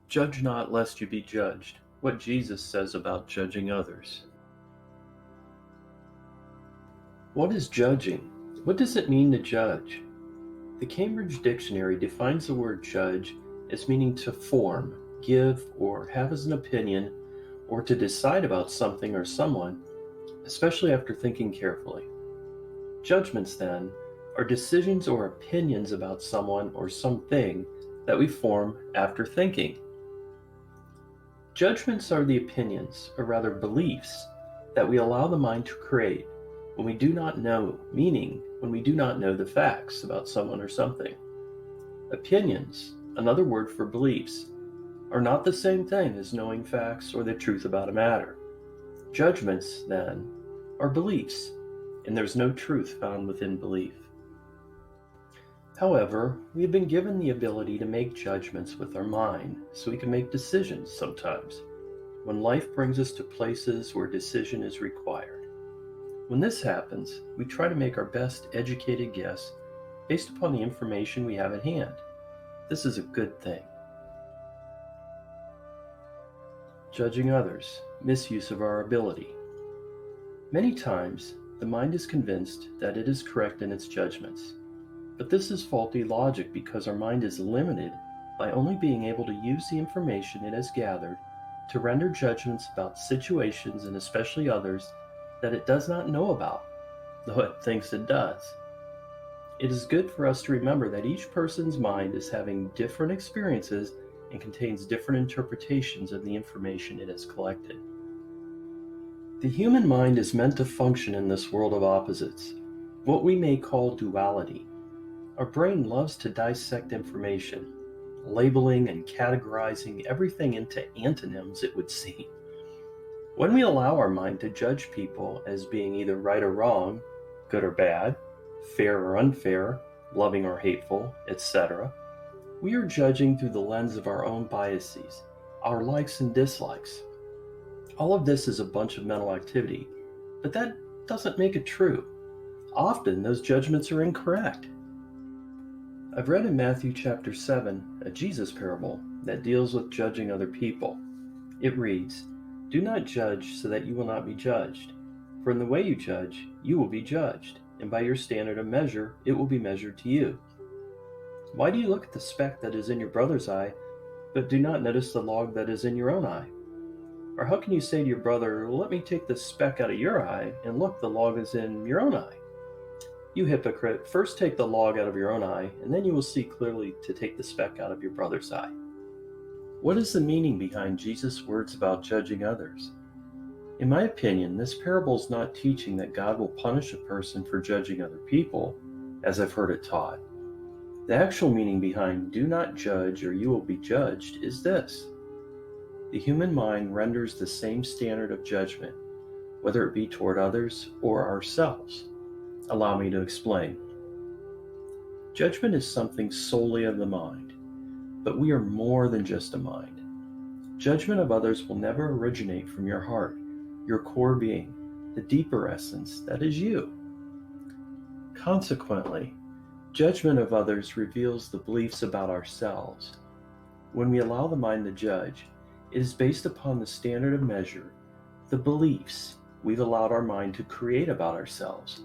Judge not lest you be judged. What Jesus says about judging others. What is judging? What does it mean to judge? The Cambridge Dictionary defines the word judge as meaning to form, give, or have as an opinion, or to decide about something or someone, especially after thinking carefully. Judgments, then, are decisions or opinions about someone or something that we form after thinking. Judgments are the opinions, or rather beliefs, that we allow the mind to create when we do not know, meaning when we do not know the facts about someone or something. Opinions, another word for beliefs, are not the same thing as knowing facts or the truth about a matter. Judgments, then, are beliefs, and there's no truth found within belief. However, we have been given the ability to make judgments with our mind, so we can make decisions sometimes, when life brings us to places where decision is required. When this happens, we try to make our best educated guess based upon the information we have at hand. This is a good thing. Judging others, misuse of our ability. Many times, the mind is convinced that it is correct in its judgments. But this is faulty logic because our mind is limited by only being able to use the information it has gathered to render judgments about situations and especially others that it does not know about, though it thinks it does. It is good for us to remember that each person's mind is having different experiences and contains different interpretations of the information it has collected. The human mind is meant to function in this world of opposites, what we may call duality. Our brain loves to dissect information, labeling and categorizing everything into antonyms, it would seem. When we allow our mind to judge people as being either right or wrong, good or bad, fair or unfair, loving or hateful, etc., we are judging through the lens of our own biases, our likes and dislikes. All of this is a bunch of mental activity, but that doesn't make it true. Often those judgments are incorrect. I've read in Matthew chapter 7 a Jesus parable that deals with judging other people. It reads, "Do not judge so that you will not be judged. For in the way you judge, you will be judged, and by your standard of measure, it will be measured to you. Why do you look at the speck that is in your brother's eye, but do not notice the log that is in your own eye? Or how can you say to your brother, 'Let me take the speck out of your eye,' and look, the log is in your own eye? You hypocrite, first take the log out of your own eye, and then you will see clearly to take the speck out of your brother's eye." What is the meaning behind Jesus' words about judging others? In my opinion, this parable is not teaching that God will punish a person for judging other people, as I've heard it taught. The actual meaning behind "do not judge or you will be judged" is this. The human mind renders the same standard of judgment, whether it be toward others or ourselves. Allow me to explain. Judgment is something solely of the mind, but we are more than just a mind. Judgment of others will never originate from your heart, your core being, the deeper essence that is you. Consequently, judgment of others reveals the beliefs about ourselves. When we allow the mind to judge, it is based upon the standard of measure, the beliefs we've allowed our mind to create about ourselves.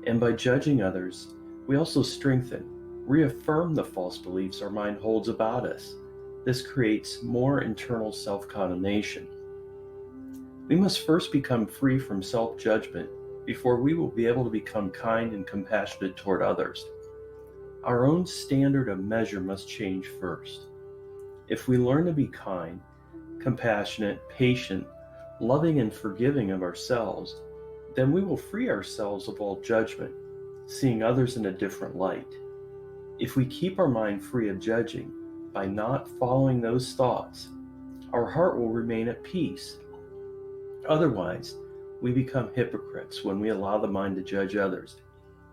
And by judging others, we also strengthen, reaffirm the false beliefs our mind holds about us. This creates more internal self-condemnation. We must first become free from self-judgment before we will be able to become kind and compassionate toward others. Our own standard of measure must change first. If we learn to be kind, compassionate, patient, loving, and forgiving of ourselves, then we will free ourselves of all judgment, seeing others in a different light. If we keep our mind free of judging by not following those thoughts, our heart will remain at peace. Otherwise, we become hypocrites when we allow the mind to judge others,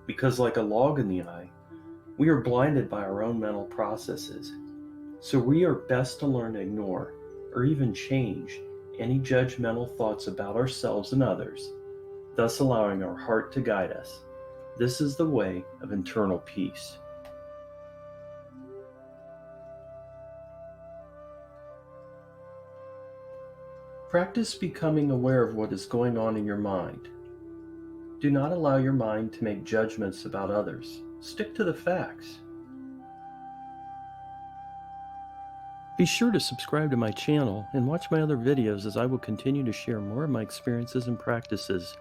because like a log in the eye, we are blinded by our own mental processes. So we are best to learn to ignore, or even change, any judgmental thoughts about ourselves and others, thus allowing our heart to guide us. This is the way of internal peace. Practice becoming aware of what is going on in your mind. Do not allow your mind to make judgments about others. Stick to the facts. Be sure to subscribe to my channel and watch my other videos as I will continue to share more of my experiences and practices